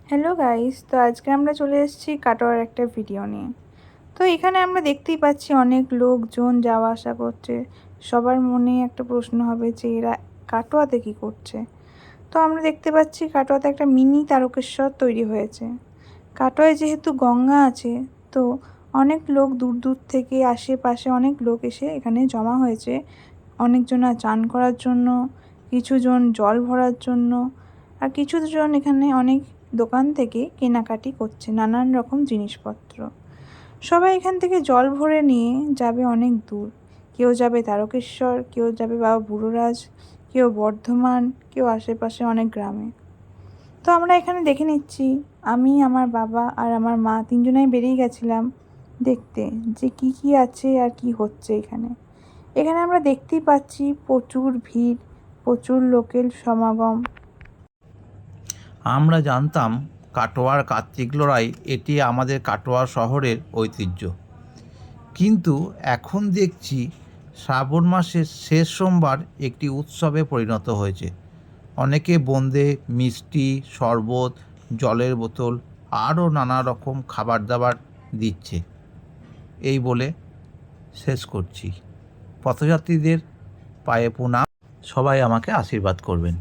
Hello guys, তো আজকে আমরা চলে এসেছি কাটোয়ার একটা ভিডিও নিয়ে। তো এখানে আমরা দেখতেই পাচ্ছি অনেক লোকজন যাওয়া আসা করছে। সবার মনে একটা প্রশ্ন হবে যে এরা কাটোয়াতে কী করছে। তো আমরা দেখতে পাচ্ছি কাটোয়াতে একটা মিনি তারকেশ্বর তৈরি হয়েছে। কাটোয়ায় যেহেতু গঙ্গা আছে, তো অনেক লোক দূর দূর থেকে আশেপাশে অনেক লোক এসে এখানে জমা হয়েছে। অনেকজনা চান করার জন্য, কিছুজন জল ভরার জন্য, আর কিছুজন এখানে অনেক দোকান থেকে কেনাকাটি করছে নানান রকম জিনিসপত্র। সবাই এখান থেকে জল ভরে নিয়ে যাবে অনেক দূর। কেউ যাবে তারকেশ্বর, কেউ যাবে বাবা বুড়োরাজ, কেউ বর্ধমান, কেউ আশেপাশে অনেক গ্রামে। তো আমরা এখানে দেখে নিচ্ছি, আমি, আমার বাবা আর আমার মা তিনজনাই বেরিয়ে গেছিলাম দেখতে যে কি কি আছে আর কি হচ্ছে এখানে। এখানে আমরা দেখতেই পাচ্ছি প্রচুর ভিড়, প্রচুর লোকের সমাগম। আমরা জানতাম কাটোয়ার কার্তিক লড়াই এটি আমাদের কাটোয়া শহরের ঐতিহ্য, কিন্তু এখন দেখছি শ্রাবণ মাসের শেষ সোমবার একটি উৎসবে পরিণত হয়েছে। অনেকে বোঁদে, মিষ্টি, শরবত, জলের বোতল আরও নানা রকম খাবার দাবার দিচ্ছে। এই বলে শেষ করছি। পথযাত্রীদের পায়ে প্রণাম। সবাই আমাকে আশীর্বাদ করবেন।